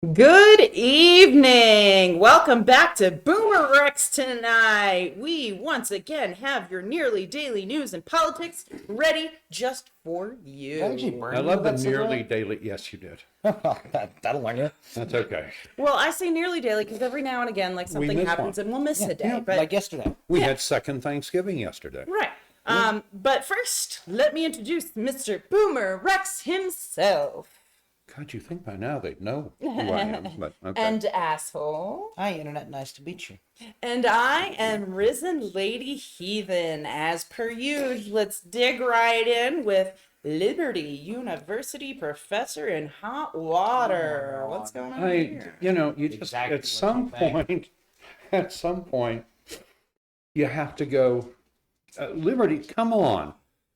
Good evening. Welcome back to BoomerRexTonight. We once again have your nearly daily news and politics ready just for you. I love the nearly daily. Yes, you did. That'll learn you. That's okay. Well, I say nearly daily because every now and again, like something miss happens one. and we'll miss a day. But Like yesterday. We had second Thanksgiving yesterday. right. But first, let me introduce Mr. Boomer Rex himself. God, you think by now they'd know who I am, but okay. And asshole. Hi, Internet. Nice to meet you. And I am RisenLadyHeathen. As per usual, let's dig right in with Liberty University professor in hot water. What's going on here? You just Exactly at some point, you have to go. Liberty, come on,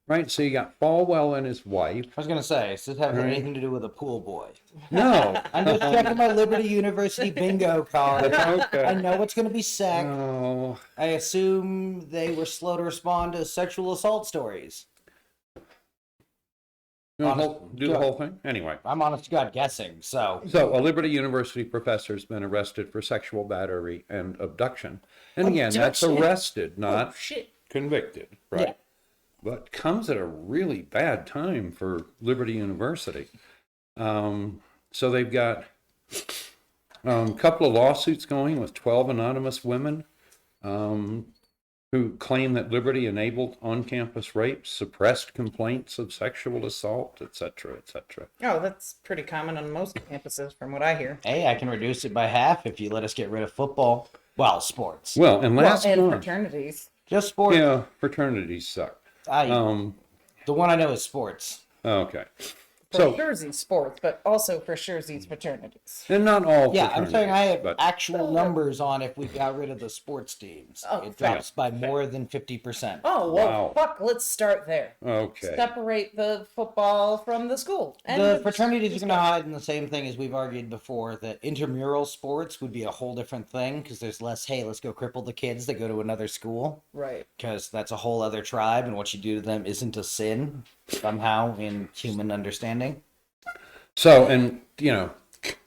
right? So you got Falwell and his wife. I was going to say, does this have Right. anything to do with a pool boy? No, I'm just checking my Liberty University bingo card. okay. I know it's going to be sex. Oh, I assume they were slow to respond to sexual assault stories. do the whole thing anyway. I'm honest to God guessing, so. So, a Liberty University professor has been arrested for sexual battery and abduction. And again, that's Abduction? arrested, not Oh, shit. convicted, right? Yeah. But comes at a really bad time for Liberty University. So they've got a couple of lawsuits going with 12 anonymous women who claim that Liberty enabled on-campus rape, suppressed complaints of sexual assault, et cetera, et cetera. Oh, that's pretty common on most campuses from what I hear. Hey, I can reduce it by half if you let us get rid of football. Well, sports. Well, and last and month, fraternities. Just sports. yeah, fraternities suck. The one I know is sports. Okay. For So, Jersey sports, but also for Jersey's fraternities. and not all Yeah, I'm saying I have but actual numbers on if we got rid of the sports teams. Oh, It drops by more than 50%. Oh, well, Wow. fuck, let's start there. okay. Separate the football from the school. And The fraternities are going to hide in the same thing as we've argued before, that intramural sports would be a whole different thing because there's less, hey, let's go cripple the kids that go to another school, Right. because that's a whole other tribe and what you do to them isn't a sin somehow in human understanding. So, and,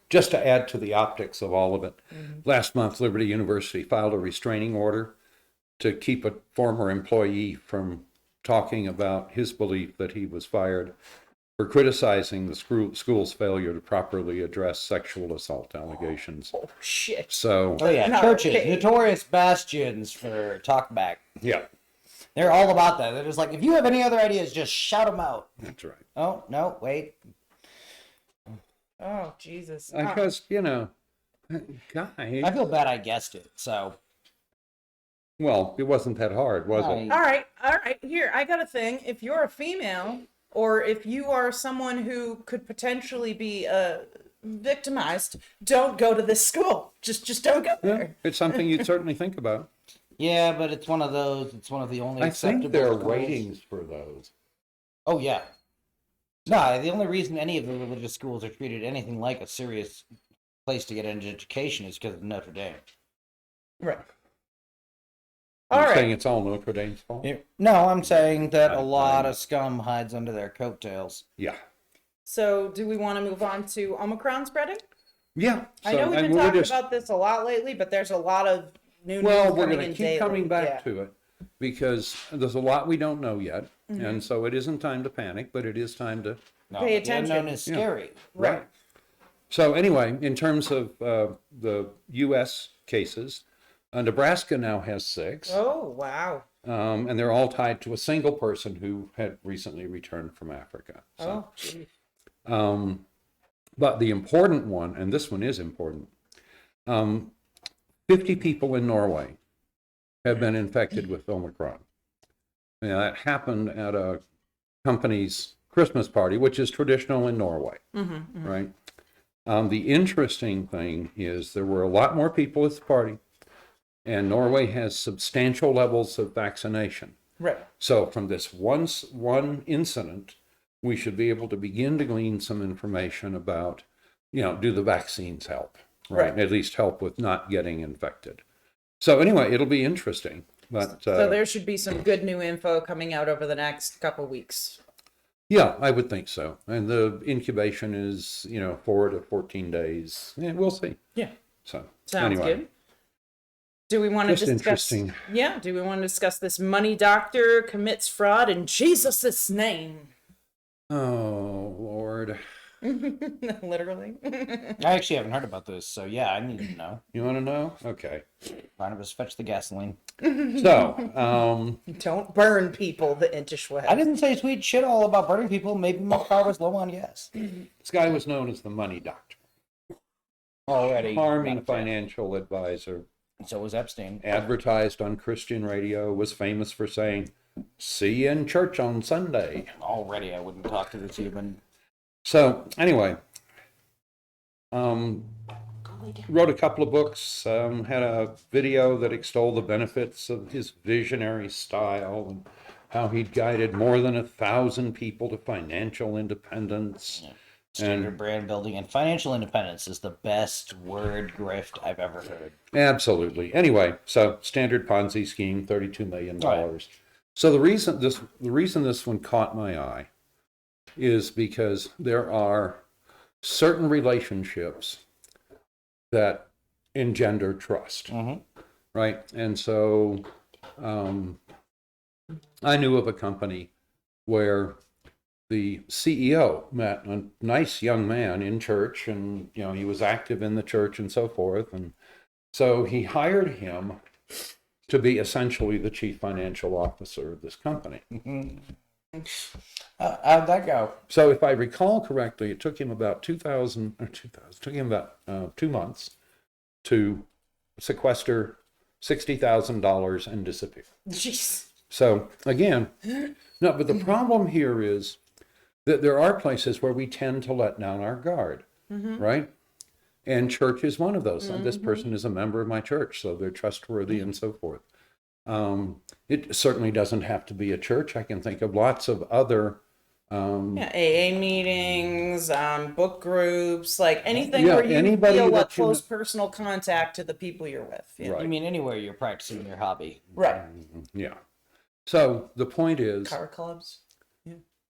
just to add to the optics of all of it, last month, Liberty University filed a restraining order to keep a former employee from talking about his belief that he was fired for criticizing the school's failure to properly address sexual assault allegations. Oh, shit. So, Oh yeah, No, churches, okay. notorious bastions for talkback. yeah, They're all about that. They're just like, if you have any other ideas, just shout them out. that's right. Oh, no, wait. Oh, Jesus. Because, guys, I feel bad I guessed it, so. well, it wasn't that hard, was it? All right. Here, I got a thing. If you're a female, or if you are someone who could potentially be victimized, don't go to this school. Just don't go Yeah, there. it's something you'd certainly think about. Yeah, but it's one of those, it's one of the only I acceptable think there are schools. ratings for those. Oh, yeah. No, the only reason any of the religious schools are treated anything like a serious place to get an education is because of Notre Dame. Right. You're All right. saying it's all Notre Dame's fault? No, I'm saying that a I lot know. of scum hides under their coattails. Yeah. So, do we want to move on to Omicron spreading? Yeah. I know we've and been we're talking just- about this a lot lately, but there's a lot of new Well, news we're coming going in to keep daily. coming back Yeah. to it because there's a lot we don't know yet. And so it isn't time to panic, but it is time to. No, Pay the unknown attention. is scary. Right. So, anyway, in terms of the U.S. cases, Nebraska now has 6. Oh, wow. And they're all tied to a single person who had recently returned from Africa. So, Oh, geez. but the important one, and this one is important, 50 people in Norway have been infected with Omicron. Now, that happened at a company's Christmas party, which is traditional in Norway, right? The interesting thing is there were a lot more people at the party, and Norway has substantial levels of vaccination. Right. So from this one incident, we should be able to begin to glean some information about, do the vaccines help, right? Right. At least help with not getting infected. So anyway, it'll be interesting. But So there should be some good new info coming out over the next couple weeks. Yeah, I would think so. And the incubation is, 4 to 14 days. Yeah, we'll see. Yeah. So Sounds anyway, good. Do we want to just discuss? interesting. Yeah. Do we want to discuss this money doctor commits fraud in Jesus' name? Oh, Lord. Literally. I actually haven't heard about this, so yeah, I need to know. You want to know? Okay. Barnabas, fetch the gasoline. So, Don't burn people, the Intishwed. I didn't say sweet shit all about burning people. Maybe my car was low on gas. this guy was known as the money doctor, Already. harming not a fan. financial advisor, So was Epstein. advertised on Christian radio, was famous for saying, "See you in church on Sunday." Already, I wouldn't talk to this human. So anyway, wrote a couple of books, had a video that extolled the benefits of his visionary style and how he'd guided more than 1,000 people to financial independence. Yeah. Standard brand building and financial independence is the best word grift I've ever heard. Absolutely. Anyway, so standard Ponzi scheme, $32 million. Right. So the reason this one caught my eye is because there are certain relationships that engender trust, right? And so I knew of a company where the CEO met a nice young man in church, and he was active in the church and so forth, and so he hired him to be essentially the chief financial officer of this company. How'd that go? So if I recall correctly, it took him about 2 months to sequester $60,000 and disappear. Jeez. So again, no, but the problem here is that there are places where we tend to let down our guard, right? And church is one of those. And this person is a member of my church, so they're trustworthy and so forth. It certainly doesn't have to be a church. I can think of lots of other AA meetings, book groups, like anything Yeah, where you anybody feel a that you close personal contact to the people you're with. Yeah. Right. You mean anywhere you're practicing your hobby? Right. Yeah. So the point is, Car clubs.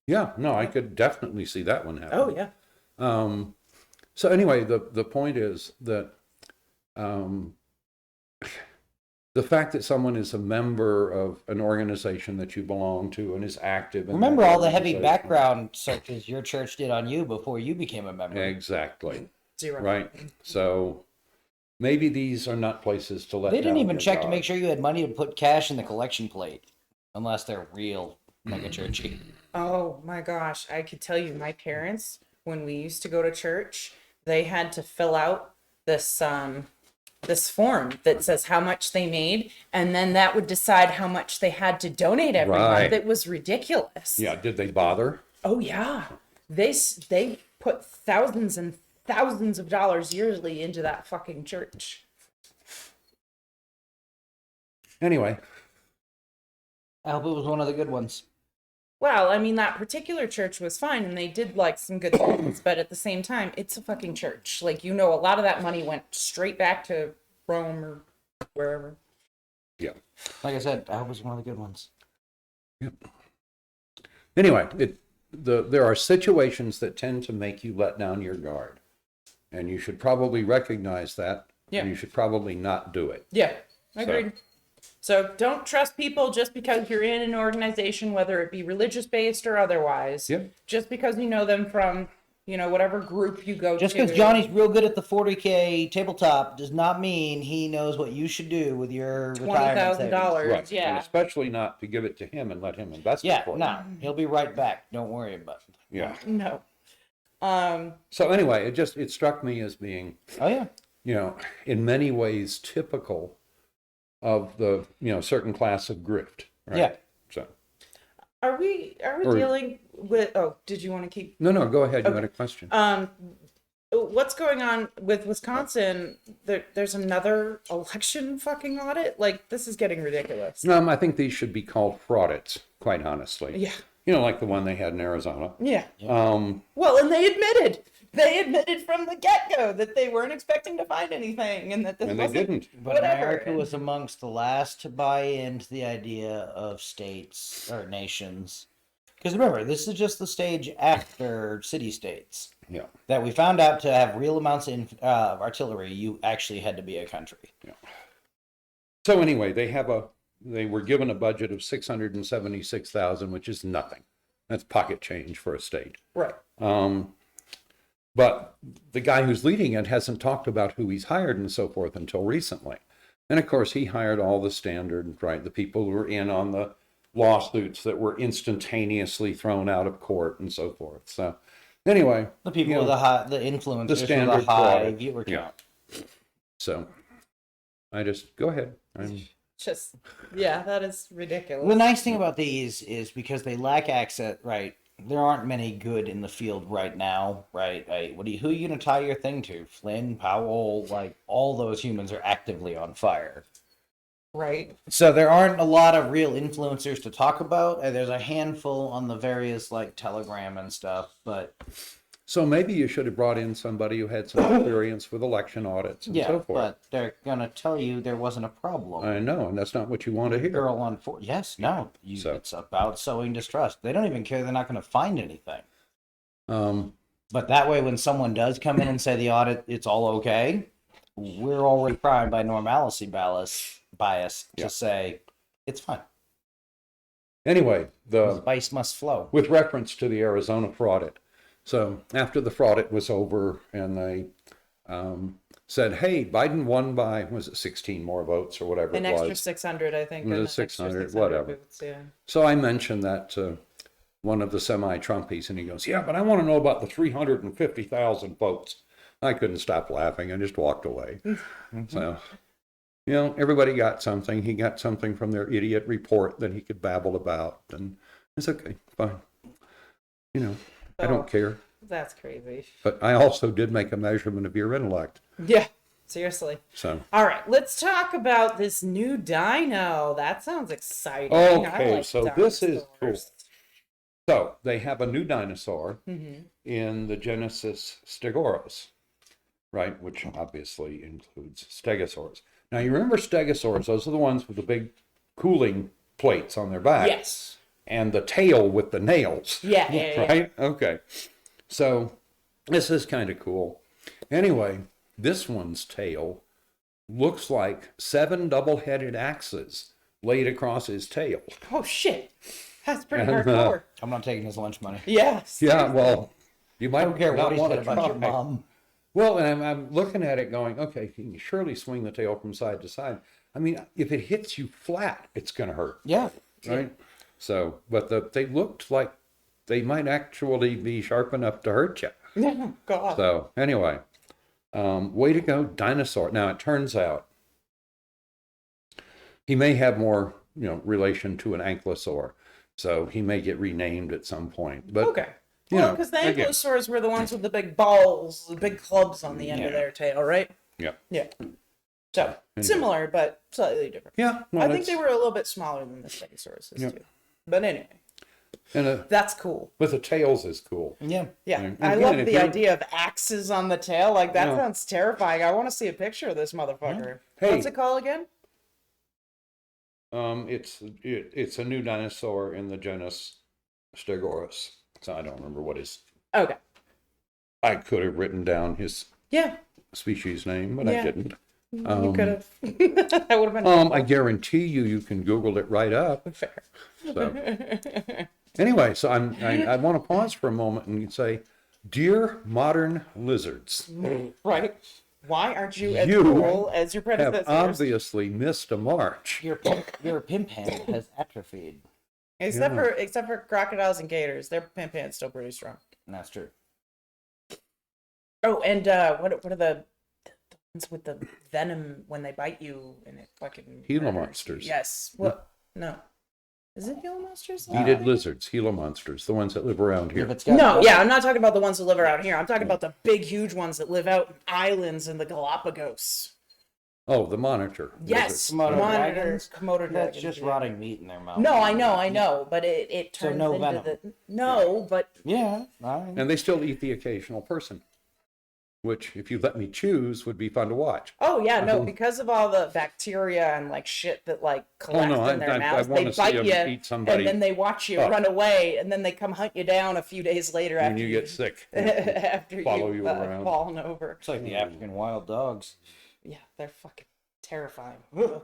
yeah, no, I could definitely see that one happening. Oh yeah. So anyway, the point is that the fact that someone is a member of an organization that you belong to and is active in Remember that all the heavy organization- background searches your church did on you before you became a member. Exactly. Zero. Right. So maybe these are not places to let They didn't down even your check to guard. make sure you had money to put cash in the collection plate, unless they're real mega churchy. Oh my gosh, I could tell you, my parents, when we used to go to church, they had to fill out this form that says how much they made, and then that would decide how much they had to donate every Right. month. It was ridiculous. Yeah. Did they bother? Oh yeah, they put thousands and thousands of dollars yearly into that fucking church. Anyway, I hope it was one of the good ones. Well, I mean, that particular church was fine and they did like some good things, but at the same time, it's a fucking church. Like, a lot of that money went straight back to Rome or wherever. yeah. Like I said, I hope it was one of the good ones. Anyway, there are situations that tend to make you let down your guard, and you should probably recognize that. Yeah. And you should probably not do it. Yeah, So- agreed. So don't trust people just because you're in an organization, whether it be religious based or otherwise. Yep. Just because you know them from, whatever group you go Just to. because Johnny's real good at the 40K tabletop does not mean he knows what you should do with your retirement savings. $20,000. Right. Yeah. And especially not to give it to him and let him invest it Yeah, for you. no, he'll be right back. Don't worry about it. Yeah. No. So anyway, it struck me as being, Oh yeah. in many ways typical of the, certain class of grift. Right? Yeah. So, Are we Or- dealing with? Oh, did you want to keep? no, go ahead. You Okay. had a question. What's going on with Wisconsin? There's another election fucking audit. Like, this is getting ridiculous. I think these should be called fraudits, quite honestly. Yeah. Like the one they had in Arizona. Yeah. Um, Well, and they admitted from the get-go that they weren't expecting to find anything, and that this and they wasn't. didn't. But Whatever. America was amongst the last to buy into the idea of states or nations Because remember, this is just the stage after city-states. Yeah. That we found out to have real amounts of artillery, you actually had to be a country. Yeah. So anyway, they were given a budget of 676,000, which is nothing. That's pocket change for a state. Right. But the guy who's leading it hasn't talked about who he's hired and so forth until recently. And of course, he hired all the standard, right? The people who were in on the lawsuits that were instantaneously thrown out of court and so forth. So anyway. The people with the influencers, the standard with the high product. viewer count. Yeah. So go ahead. Just, yeah, that is ridiculous. The nice thing about these is because they lack access, right? There aren't many good in the field right now, right? Who are you going to tie your thing to? Flynn, Powell, like all those humans are actively on fire. Right. So there aren't a lot of real influencers to talk about. There's a handful on the various like Telegram and stuff, but So maybe you should have brought in somebody who had some experience with election audits and so forth. but they're gonna tell you there wasn't a problem. I know, and that's not what you want to hear. Girl on four. Yes, no. It's about sowing distrust. They don't even care. They're not going to find anything. But that way, when someone does come in and say the audit, it's all okay, we're already primed by normalcy bias to say it's fine. Anyway, The spice must flow. with reference to the Arizona fraud, so after the fraud was over, and they said, "Hey, Biden won by was it 16 more votes or whatever An it was?" extra 600, I think. It was an extra 600, whatever. votes, yeah. So I mentioned that to one of the semi-Trumpies, and he goes, "Yeah, but I want to know about the 350,000 votes." I couldn't stop laughing. I just walked away. So, everybody got something. He got something from their idiot report that he could babble about, and it's okay, fine. I don't care. That's crazy. But I also did make a measurement of your intellect. Yeah, seriously. So. All right, let's talk about this new dino. That sounds exciting. I Okay, like so this is cool. dinosaurs. So they have a new dinosaur in the Genesis Stegosaurus, right? Which obviously includes stegosaurs. Now you remember stegosaurs, those are the ones with the big cooling plates on their back. Yes. And the tail with the nails. Yeah. Right? Okay. So this is kind of cool. Anyway, this one's tail looks like 7 double-headed axes laid across his tail. Oh, shit. That's pretty And, hardcore. I'm not taking his lunch money. Yes. Yeah, well, you I might don't care not what he want said to about your try. mom. Well, and I'm looking at it going, okay, you can surely swing the tail from side to side. I mean, if it hits you flat, it's going to hurt. Yeah. Right? So, but they looked like they might actually be sharp enough to hurt you. Oh, God. So, anyway, way to go, dinosaur. Now, it turns out he may have more, relation to an ankylosaur. So he may get renamed at some point. But Okay. Well, because the ankylosaurs were the ones with the big balls, the big clubs on the end of their tail, right? Yeah. Yeah. So, similar, but slightly different. Yeah. I think they were a little bit smaller than the Stegosaurus too. But anyway, and that's cool. with the tails is cool. Yeah. Yeah, And I again, love if the you're- idea of axes on the tail. Like, that Yeah. sounds terrifying. I want to see a picture of this motherfucker. Hey. What's it called again? It's a new dinosaur in the genus Stegosaurus. So I don't remember what his. Okay. I could have written down his Yeah, species name, but Yeah. I didn't. you could have. That would have been I guarantee you can Google it right up. fair. So anyway, so I want to pause for a moment and say, dear modern lizards, Right. Why aren't you as You cool as your have predecessors? obviously missed a march. Your pimp hand has atrophied. Except for crocodiles and gators, their pimp hand's still pretty strong. And that's true. Oh, and what are the ones with the venom when they bite you and it fucking Gila hurts? monsters. Yes. Well, no. Is it Gila monsters? Heated lizards, Gila monsters, the ones that live around If here. it's got No, yeah, I'm not talking about the ones that live around here. I'm talking about the big, huge ones that live out in islands in the Galapagos. Oh, the monitor. Yes, lizards. Komodo monitors, dragons? Komodo That's dragons. just yeah. rotting meat in their mouth. No, I know, but it So turns no into venom. the no, but Yeah. And they still eat the occasional person. which, if you let me choose, would be fun to watch. Oh yeah, no, because of all the bacteria and like shit that like collects no, in their I mouths, wanna they see bite 'em you, eat somebody and then they watch you up. run away, and then they come hunt you down a few days later When after you get sick, after follow you've you around. fallen over. It's like the African wild dogs. Yeah, they're fucking terrifying. I've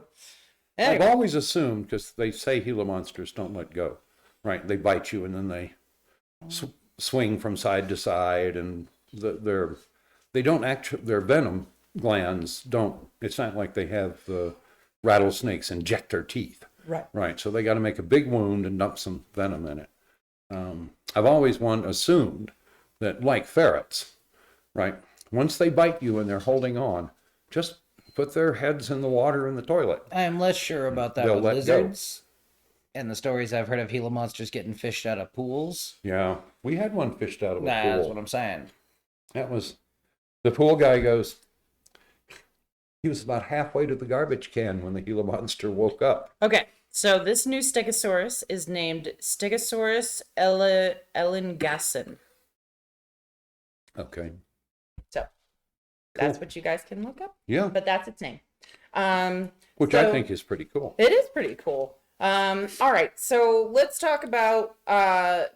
Anyway, always assumed, because they say Gila monsters don't let go, right? They bite you and then they swing from side to side, and they don't actually, their venom glands don't, it's not like they have the rattlesnakes injector teeth. Right. So they got to make a big wound and dump some venom in it. I've always assumed that, like ferrets, right? Once they bite you and they're holding on, just put their heads in the water in the toilet. I am less sure about that They'll with let lizards. And the stories I've heard of Gila monsters getting fished out of pools. Yeah, we had one fished out of a pool. That's what I'm saying. That was, the pool guy goes, he was about halfway to the garbage can when the Gila monster woke up. okay, so this new Stegosaurus is named Stegosaurus ellingason. Okay. So that's what you guys can look up. Yeah. But that's its name. Which I think is pretty cool. It is pretty cool. All right, so let's talk about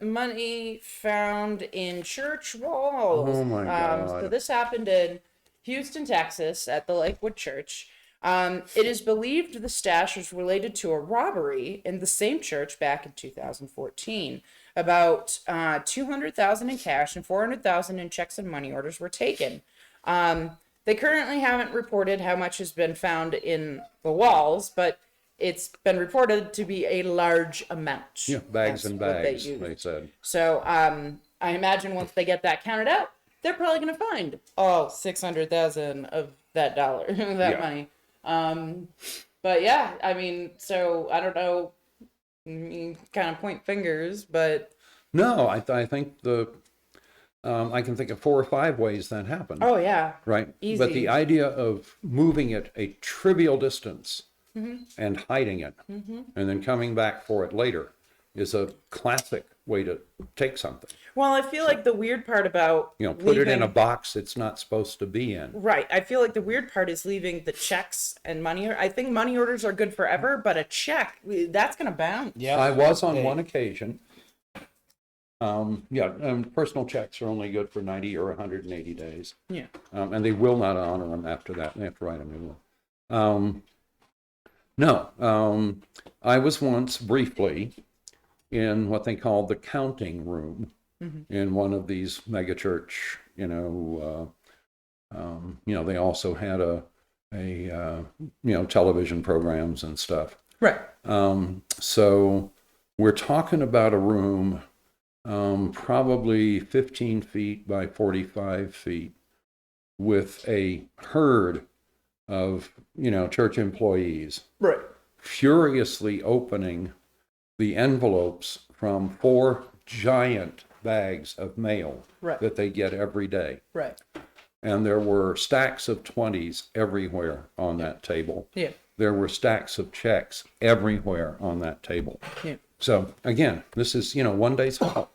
money found in church walls. Oh my God. So this happened in Houston, Texas, at the Lakewood Church. It is believed the stash was related to a robbery in the same church back in 2014. About $200,000 in cash and $400,000 in checks and money orders were taken. They currently haven't reported how much has been found in the walls, but it's been reported to be a large amount. Yeah, bags That's and what bags, used. they said. So I imagine once they get that counted out, they're probably going to find all 600,000 of that dollar, that money. But yeah, I mean, so I don't know, kind of point fingers, but No, I think I can think of 4 or 5 ways that happened. oh yeah, Right? easy. But the idea of moving it a trivial distance and hiding it and then coming back for it later is a classic way to take something. Well, I feel like the weird part about Put it in a leaving- box it's not supposed to be in. Right. I feel like the weird part is leaving the checks and money. I think money orders are good forever, but a check, that's going to bounce. Yeah. I was on one occasion. Personal checks are only good for 90 or 180 days. Yeah. And they will not honor them after that. They have to write a new one. I was once briefly in what they called the counting room in one of these megachurch, they also had television programs and stuff. Right. So we're talking about a room probably 15 feet by 45 feet with a herd of, church employees. Right. Furiously opening the envelopes from 4 giant bags of mail that they get every day. Right. And there were stacks of 20s everywhere on that table. Yeah. There were stacks of checks everywhere on that table. Yeah. So again, this is, one day's haul,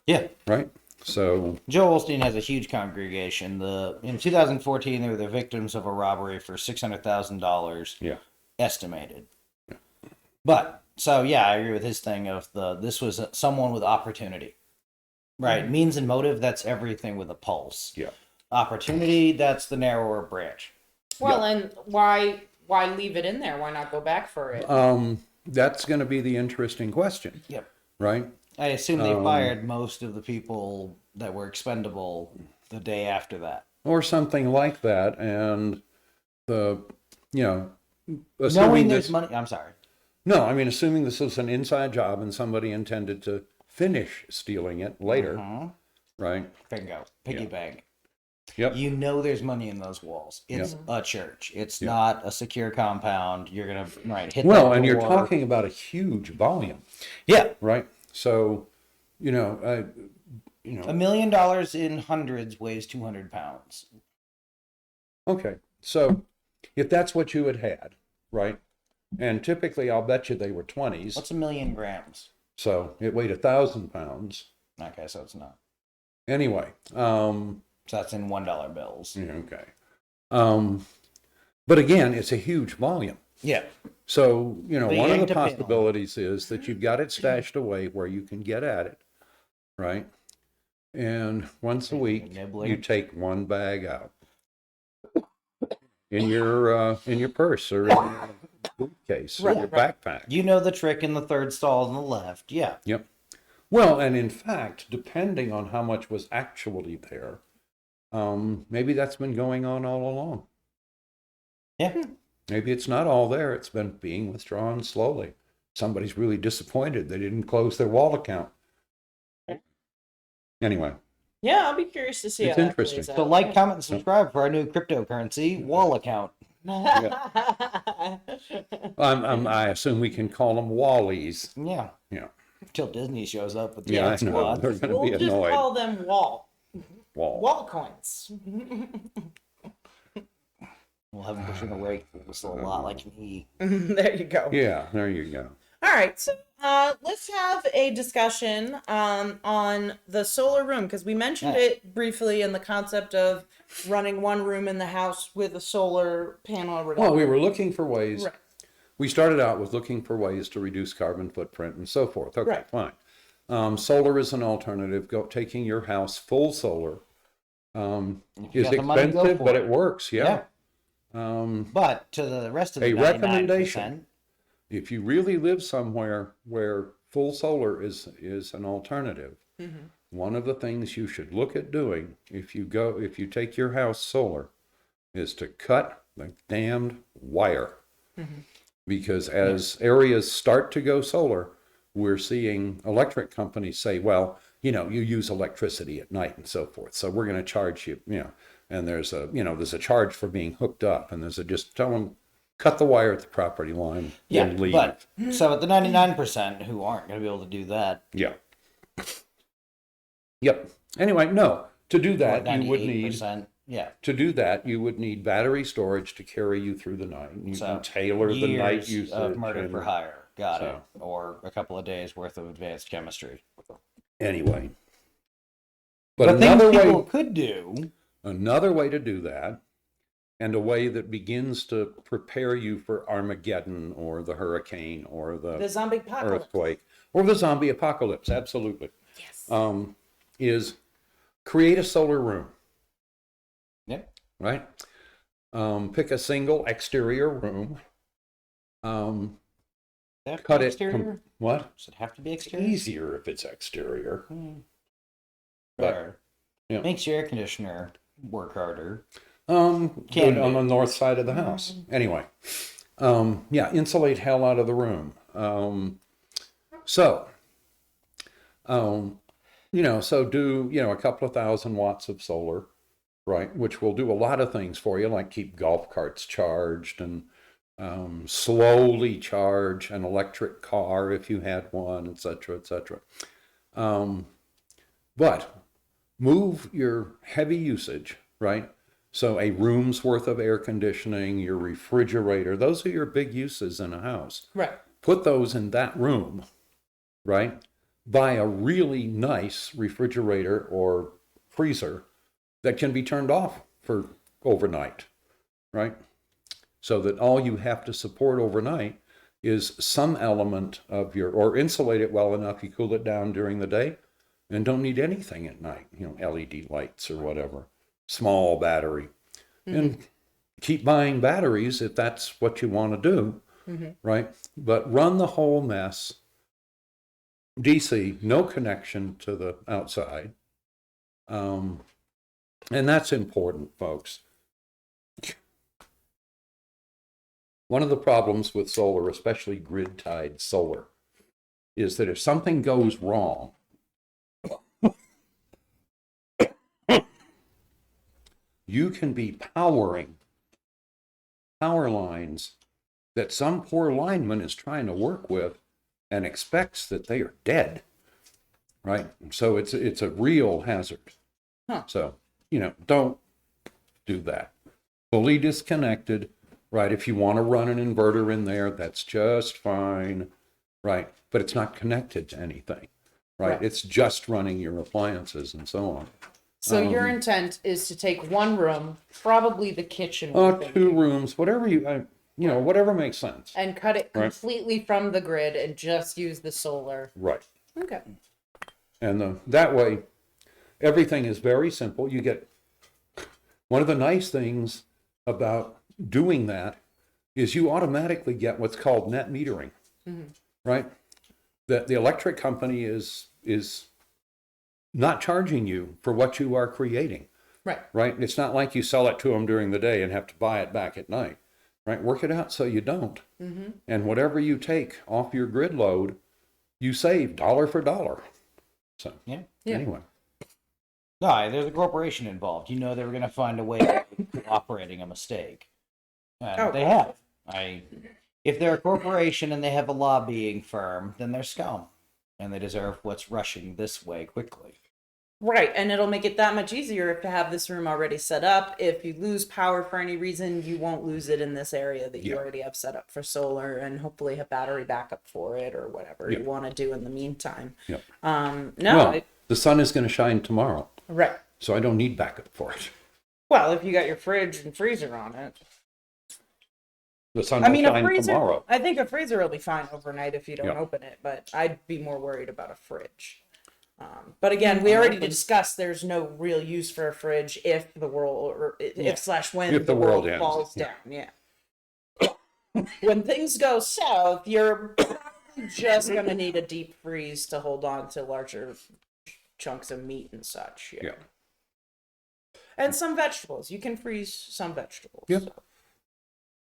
Yeah. right? So Joel Osteen has a huge congregation. In 2014, they were the victims of a robbery for $600,000. yeah. Estimated. Yeah. But so yeah, I agree with his thing of this was someone with opportunity. Right. Means and motive, that's everything with a pulse. Yeah. Opportunity, that's the narrower branch. Well, and why leave it in there? Why not go back for it? That's going to be the interesting question. Yep. Right? I assume they fired most of the people that were expendable the day after that. Or something like that. And Knowing there's money, I'm sorry. No, I mean, assuming this was an inside job and somebody intended to finish stealing it later, right? Bingo. Piggy bank. Yep. You know there's money in those walls. It's a church. It's not a secure compound. You're going to hit Well, and you're talking about a huge volume. Yeah. Right? So, $1 million in hundreds weighs 200 pounds. Okay. So if that's what you had, right? And typically I'll bet you they were 20s. What's 1 million grams? So it weighed 1,000 pounds. Okay, so it's not. Anyway, So that's in $1 bills. Yeah, okay. But again, it's a huge volume. Yeah. So, But one of ain't the a penny. possibilities is that you've got it stashed away where you can get at it, right? And once a week, Nibbling. you take one bag out in your purse or in your briefcase or your backpack. You know the trick in the third stall on the left. Yeah. Yep. Well, and in fact, depending on how much was actually there, maybe that's been going on all along. Yeah. Maybe it's not all there. It's been being withdrawn slowly. Somebody's really disappointed they didn't close their wall account. Anyway. Yeah, I'll be curious to see It's how that interesting. plays out. So like, comment, and subscribe for our new cryptocurrency wall account. I assume we can call them Wallies. Yeah. Yeah. Until Disney shows up with the Yeah, I X know. Squad. They're going to We'll be just annoyed. call them wall coins. We'll have him pushing a rake a lot like me. There you go. Yeah, there you go. All right, so let's have a discussion on the solar room, because we mentioned it briefly in the concept of running one room in the house with a solar panel or whatever. Well, we were looking for ways. Right. We started out with looking for ways to reduce carbon footprint and so forth. Okay, Right. fine. Solar is an alternative. Taking your house full solar is got the money, go expensive, for but it. it works. Yeah. But to the rest of the A 99%, recommendation. If you really live somewhere where full solar is an alternative, one of the things you should look at doing if you take your house solar is to cut the damned wire. Because as areas start to go solar, we're seeing electric companies say, well, you use electricity at night and so forth, so we're going to charge you, and there's a charge for being hooked up, and just tell them, cut the wire at the property line and leave. But so at the 99% who aren't going to be able to do that. Yeah. Yep. Anyway, no. To do that, you would need. 98%. Yeah. To do that, you would need battery storage to carry you through the night. You can tailor the night years usage. of murder and- for hire. Got so. it. Or a couple of days worth of advanced chemistry. Anyway. But things another people way, could do. another way to do that, and a way that begins to prepare you for Armageddon or the hurricane or the Zombiepocalypse. earthquake or the zombie apocalypse, absolutely. Yes. Is create a solar room. Yep. Right? Pick a single exterior room. Cut it. Exterior? What? Does it have to be It's exterior? easier if it's exterior. Fair. yeah. Makes your air conditioner work harder. Good Can on be. the north side of the house. Anyway, insulate hell out of the room. So do, a couple of 1,000 watts of solar, right? Which will do a lot of things for you, like keep golf carts charged and slowly charge an electric car if you had one, etc., etc. But move your heavy usage, right? So a room's worth of air conditioning, your refrigerator, those are your big uses in a house. Right. Put those in that room, right? Buy a really nice refrigerator or freezer that can be turned off for overnight, right? So that all you have to support overnight is some element of or insulate it well enough, you cool it down during the day and don't need anything at night, LED lights or whatever, small battery. And keep buying batteries if that's what you want to do, right? But run the whole mess, DC, no connection to the outside. And that's important, folks. One of the problems with solar, especially grid-tied solar, is that if something goes wrong, you can be powering power lines that some poor lineman is trying to work with and expects that they are dead, right? So it's a real hazard. So, don't do that. Fully disconnected, right? If you want to run an inverter in there, that's just fine, right? But it's not connected to anything, right? It's just running your appliances and so on. So your intent is to take one room, probably the kitchen, Two rooms, whatever whatever makes sense. and cut it completely from the grid and just use the solar. Right. Okay. And that way, everything is very simple. You get one of the nice things about doing that is you automatically get what's called net metering, right? That the electric company is not charging you for what you are creating. Right. It's not like you sell it to them during the day and have to buy it back at night. Right. Work it out so you don't. And whatever you take off your grid load, you save dollar for dollar. So anyway. No, there's a corporation involved. You know they were going to find a way of operating a mistake. And they have. If they're a corporation and they have a lobbying firm, then they're scum. And they deserve what's rushing this way quickly. Right, and it'll make it that much easier to have this room already set up. If you lose power for any reason, you won't lose it in this area that you already have set up for solar, and hopefully have battery backup for it or whatever you want to do in the meantime. The sun is going to shine tomorrow. Right. So I don't need backup for it. Well, if you got your fridge and freezer on it. The sun will shine tomorrow. I think a freezer will be fine overnight if you don't open it, but I'd be more worried about a fridge. But again, we already discussed there's no real use for a fridge if the world, or when the world falls down. Yeah. When things go south, you're just going to need a deep freeze to hold on to larger chunks of meat and such. Yeah. And some vegetables. You can freeze some vegetables. Yep. So.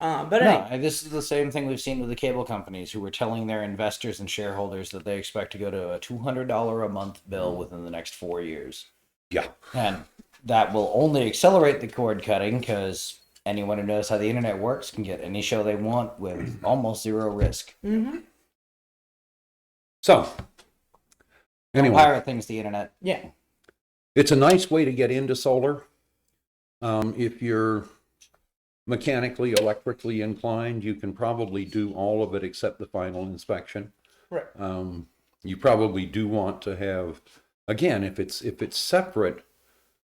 But anyway. This is the same thing we've seen with the cable companies who were telling their investors and shareholders that they expect to go to a $200 a month bill within the next 4 years. Yeah. And that will only accelerate the cord cutting because anyone who knows how the internet works can get any show they want with almost zero risk. So, anyway. Pirate things, the internet. Yeah. It's a nice way to get into solar. If you're mechanically, electrically inclined, you can probably do all of it except the final inspection. Right. You probably do want to have, again, if it's separate,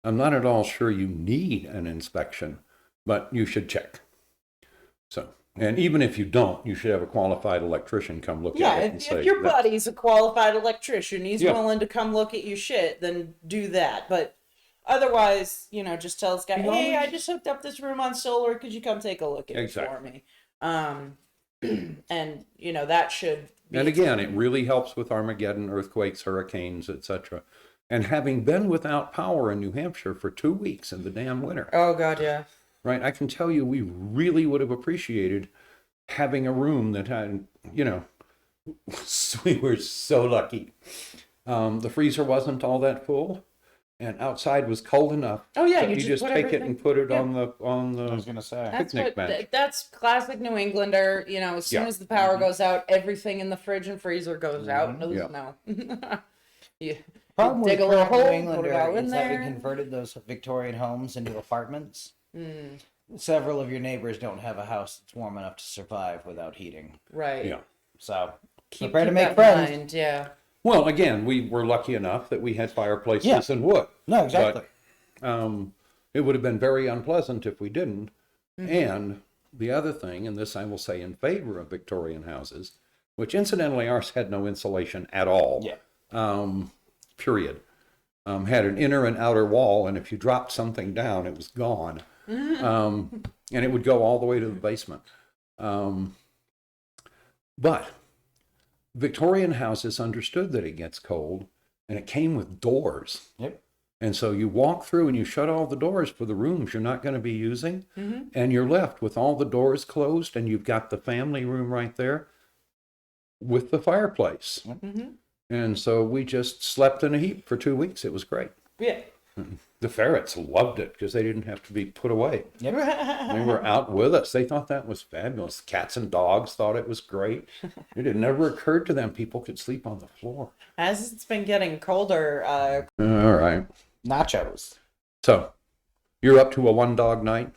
I'm not at all sure you need an inspection, but you should check. So, and even if you don't, you should have a qualified electrician come look at it and say, if your buddy's a qualified electrician, he's willing to come look at your shit, then do that. But otherwise, just tell this guy, hey, I just hooked up this room on solar. Could you come take a look at it for me? And, that should be... And again, it really helps with Armageddon, earthquakes, hurricanes, etc. And having been without power in New Hampshire for 2 weeks in the damn winter. Oh, God, yeah. Right? I can tell you we really would have appreciated having a room that had, we were so lucky. The freezer wasn't all that full. And outside was cold enough. Oh yeah, you just take it and put it on the I was gonna say picnic bench. That's classic New Englander. As soon as the power goes out, everything in the fridge and freezer goes out. No. You problem dig a little hole, New Englander put it in is there. that we converted those Victorian homes into apartments. Several of your neighbors don't have a house that's warm enough to survive without heating. Right. Yeah. So keep to make that friends. in mind, yeah. Well, again, we were lucky enough that we had fireplaces and wood. No, exactly. But, it would have been very unpleasant if we didn't. And the other thing, and this I will say in favor of Victorian houses, which incidentally ours had no insulation at all. Yeah. Period. Had an inner and outer wall, and if you dropped something down, it was gone. And it would go all the way to the basement. But Victorian houses understood that it gets cold, and it came with doors. Yep. And so you walk through and you shut all the doors for the rooms you're not going to be using, and you're left with all the doors closed, and you've got the family room right there with the fireplace. And so we just slept in a heap for 2 weeks. It was great. Yeah. The ferrets loved it because they didn't have to be put away. Yep. They were out with us. They thought that was fabulous. Cats and dogs thought it was great. It had never occurred to them people could sleep on the floor. As it's been getting colder, All right. Nachos. So, you're up to a 1-dog night?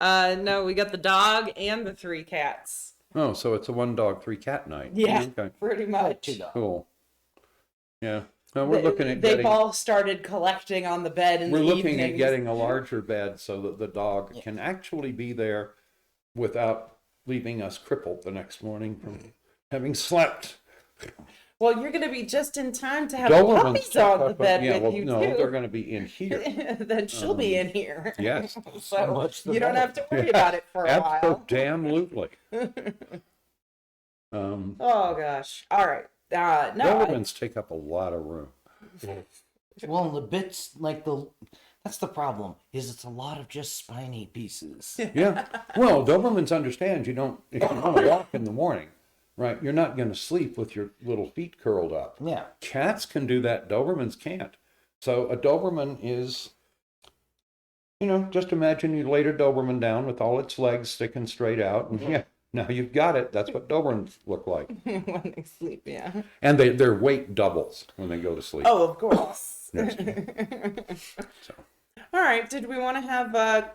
no, we got the dog and the 3 cats. Oh, so it's a 1-dog, 3-cat night. Yeah, Okay. pretty much. 2 dogs. Cool. Yeah. No, we're looking at They've getting, all started collecting on the bed in we're the looking at evenings. getting a larger bed so that the dog can actually be there without leaving us crippled the next morning from having slept. Well, you're going to be just in time to have Dobermans puppies took on the up bed yeah, with well, you no, too. they're going to be in here. Then she'll be in here. Yes. So much the you don't better. have to worry about it for a while. Absolutely. Oh gosh. All right. No. Dobermans take up a lot of room. Well, the bits that's the problem. Is it's a lot of just spiny pieces. Yeah. Well, Dobermans understand if you want to walk in the morning, right? You're not going to sleep with your little feet curled up. Yeah. Cats can do that. Dobermans can't. So a Doberman is, just imagine you laid a Doberman down with all its legs sticking straight out, and yeah, now you've got it. That's what Dobermans look like. When they sleep, yeah. And their weight doubles when they go to sleep. Oh, of course. Yes. So. All right. Did we want to have a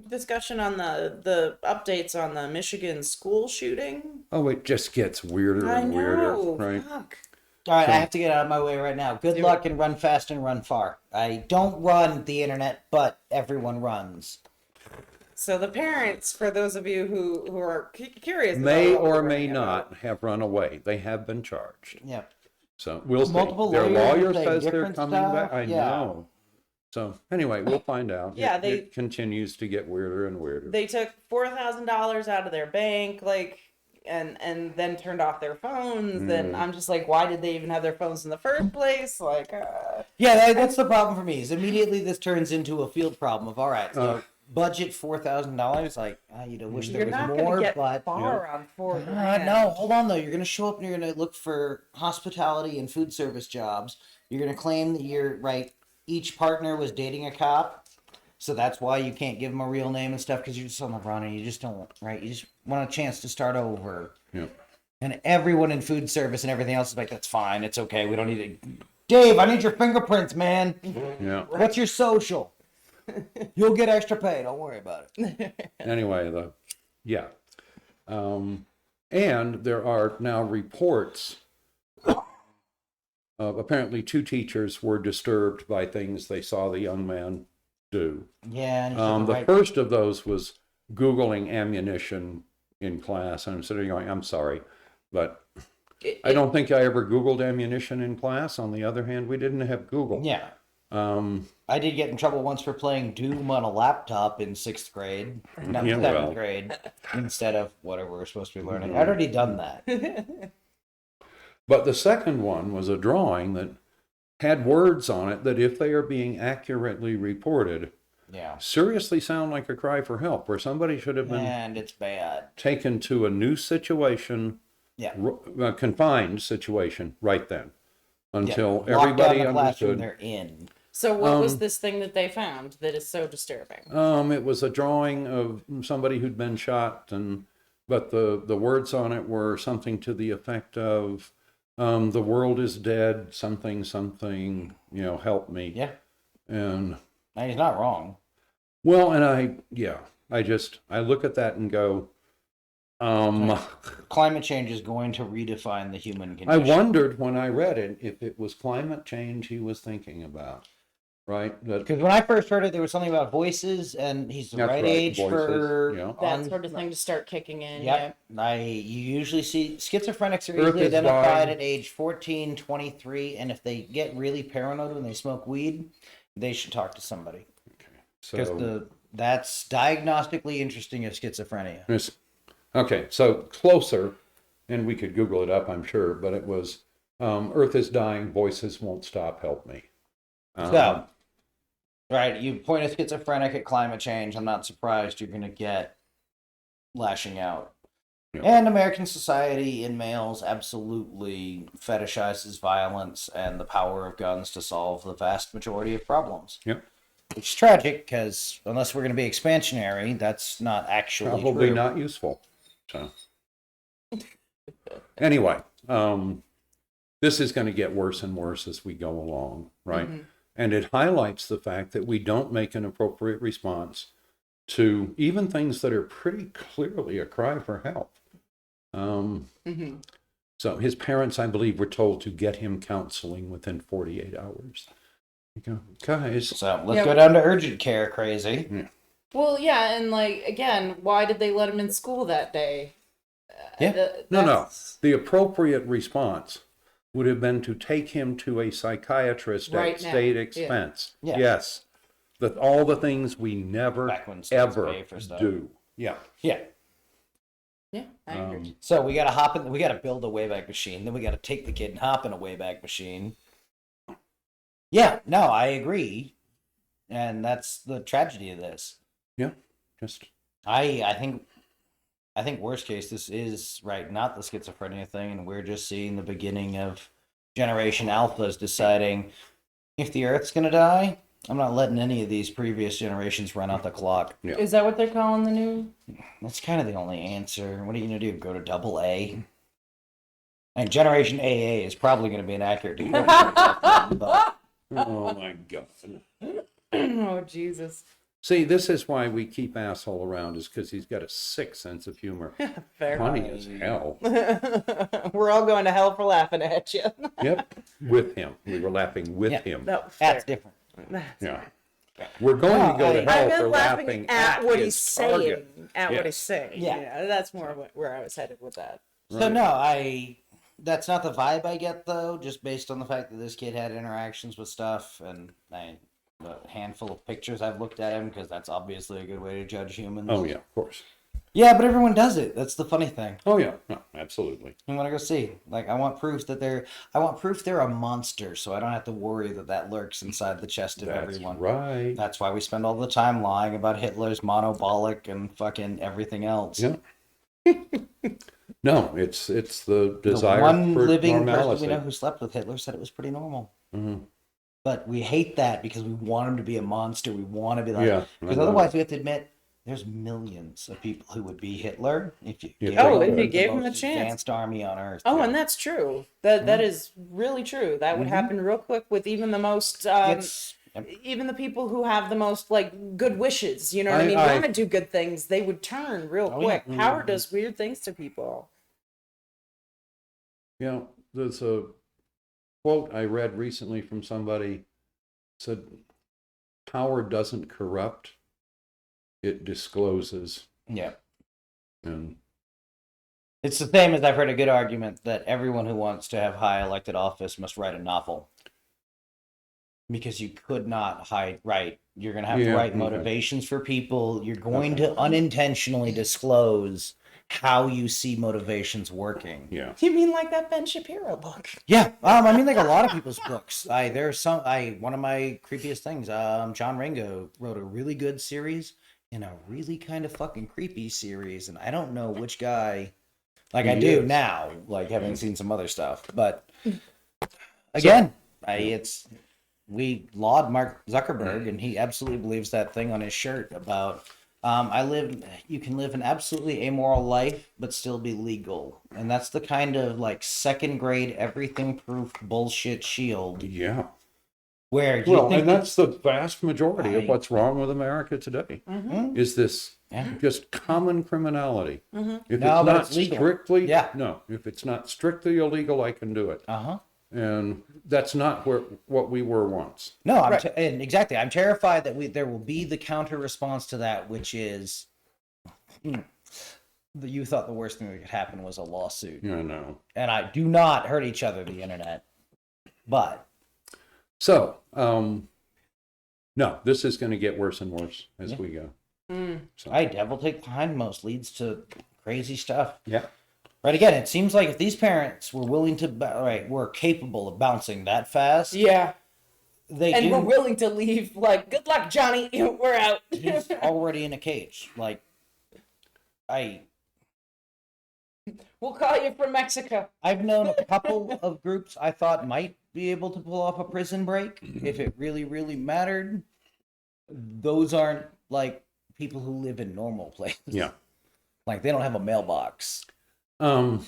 discussion on the updates on the Michigan school shooting? Oh, it just gets weirder and weirder, right? Fuck. All right, I have to get out of my way right now. Good luck and run fast and run far. I don't run the internet, but everyone runs. So the parents, for those of you who are curious, May about what or we're may talking not about. have run away. They have been charged. Yep. So we'll see. Multiple Their lawyers lawyer saying says they're different coming back. stuff. I Yeah. know. So anyway, we'll find out. Yeah, it continues to get weirder and weirder. They took $4,000 out of their bank, and then turned off their phones. And I'm just like, why did they even have their phones in the first place? Yeah, that's the problem for me. Is immediately this turns into a field problem of all right, so budget $4,000. Like, you'd wish there you're was not more, gonna get but far on $4,000. no, hold on though. You're gonna show up and you're gonna look for hospitality and food service jobs. You're gonna claim that you're right. Each partner was dating a cop, so that's why you can't give them a real name and stuff because you're just on the run and you just don't right. You just want a chance to start over. Yeah. And everyone in food service and everything else is like, that's fine. It's okay. We don't need it. Dave, I need your fingerprints, man. Yeah. What's your social? You'll get extra pay. Don't worry about it. Anyway, and there are now reports of apparently 2 teachers were disturbed by things they saw the young man do. Yeah. The first of those was Googling ammunition in class. And I'm sitting there going, I'm sorry, but I don't think I ever Googled ammunition in class. On the other hand, we didn't have Google. Yeah. I did get in trouble once for playing Doom on a laptop in 6th grade, not 7th grade, instead of whatever we're supposed to be learning. I'd already done that. But the second one was a drawing that had words on it that, if they are being accurately reported, seriously sound like a cry for help, where somebody should have been and it's bad. taken to a new situation, a confined situation right then, until everybody understood. They're in. So what was this thing that they found that is so disturbing? It was a drawing of somebody who'd been shot, but the words on it were something to the effect of, the world is dead, something, help me. Yeah. And he's not wrong. Well, and I look at that and go, climate change is going to redefine the human condition. I wondered when I read it if it was climate change he was thinking about, right? Because when I first heard it, there was something about voices, and he's the right age for that sort of thing to start kicking in. Yep. You usually see schizophrenics are usually identified at age 14, 23, and if they get really paranoid when they smoke weed, they should talk to somebody. Because that's diagnostically interesting as schizophrenia. Okay, so closer, and we could Google it up, I'm sure, but it was Earth is dying, voices won't stop, help me. Right, you point a schizophrenic at climate change, I'm not surprised you're going to get lashing out. Yep. And American society in males absolutely fetishizes violence and the power of guns to solve the vast majority of problems. Yep. Which is tragic, because unless we're going to be expansionary, that's not actually probably true. Not useful. So anyway, this is going to get worse and worse as we go along, right? Mm-hmm. And it highlights the fact that we don't make an appropriate response to even things that are pretty clearly a cry for help. So his parents, I believe, were told to get him counseling within 48 hours. You go, guys. So let's go down to urgent care, crazy. Yeah. Well, yeah, and like again, why did they let him in school that day? Yeah. No. The appropriate response would have been to take him to a psychiatrist Right at now. state expense. Yeah. Yes. All the things we never, Back when states ever pay for stuff. do. Yeah. Yeah. Yeah, I agree. So we gotta build a Wayback Machine, then we gotta take the kid and hop in a Wayback Machine. Yeah, no, I agree. And that's the tragedy of this. Yeah. Just I think worst case, this is not the schizophrenia thing, and we're just seeing the beginning of Generation Alphas deciding if the Earth's gonna die, I'm not letting any of these previous generations run out the clock. Yeah. Is that what they're calling the new? That's kind of the only answer. What are you gonna do? Go to double A? And Generation AA is probably gonna be an accurate depiction. But oh my God. Oh Jesus! See, this is why we keep asshole around, is because he's got a sick sense of humor. Fair. Funny as hell. We're all going to hell for laughing at you. Yep. With him. We were laughing with him. No, that's different. Yeah. We're going to go to I hell meant for laughing at what his he's saying. target. At Yeah. what he's saying. Yeah. That's more where I was headed with that. So no, that's not the vibe I get though, just based on the fact that this kid had interactions with stuff, and the handful of pictures I've looked at him, because that's obviously a good way to judge humans. Oh, yeah, of course. Yeah, but everyone does it. That's the funny thing. Oh, yeah. No, absolutely. I want to go see. I want proof that they're a monster, so I don't have to worry that lurks inside the chest of That's everyone. right. That's why we spend all the time lying about Hitler's monobolic and fucking everything else. Yeah. No, it's the The desire one for living normality. person we know who slept with Hitler said it was pretty normal. Mhm. But we hate that because we want him to be a monster. We want to be like, Yeah, because I know. otherwise we have to admit there's millions of people who would be Hitler if you Yeah. gave Oh, him if you the gave him a most chance. advanced army on Earth. Oh, Yeah. and that's true. That is really true. That would happen real quick with even the most, even the people who have the most like good wishes. You know what I mean? Want to do good things, they would turn real quick. yeah. Power does weird things to people. Yeah, there's a quote I read recently from somebody said, "Power doesn't corrupt; it discloses." Yeah. And It's the same as I've heard a good argument that everyone who wants to have high elected office must write a novel. Because you could not write. You're going to have to write motivations for people. You're going to unintentionally disclose how you see motivations working. yeah, You mean like that Ben Shapiro book? Yeah, I mean, like a lot of people's books. One of my creepiest things. John Ringo wrote a really good series and a really kind of fucking creepy series, and I don't know which guy. Like I do now, like having seen some other stuff, but again, we laud Mark Zuckerberg, and he absolutely believes that thing on his shirt about. You can live an absolutely amoral life, but still be legal. And that's the kind of like second grade, everything proof bullshit shield. yeah. Where you think and that's the vast majority of what's wrong with America today. Is this just common criminality? If No, it's but not it's legal. strictly, Yeah. if it's not strictly illegal, I can do it. Uh-huh. And that's not what we were once. No, and exactly. I'm terrified that there will be the counter response to that, which is you thought the worst thing that could happen was a lawsuit. Yeah, no. And I do not hurt each other, the internet. But So, no, this is going to get worse and worse as we go. So, Devil Take the Hindmost leads to crazy stuff. yeah. Right, again, it seems like if these parents were willing to, were capable of bouncing that fast, Yeah. we're We're willing to leave. Like, good luck, Johnny. We're out. He's already in a cage. We'll call you from Mexico. I've known a couple of groups I thought might be able to pull off a prison break if it really, really mattered. Those aren't like people who live in normal places. Yeah. Like they don't have a mailbox. No,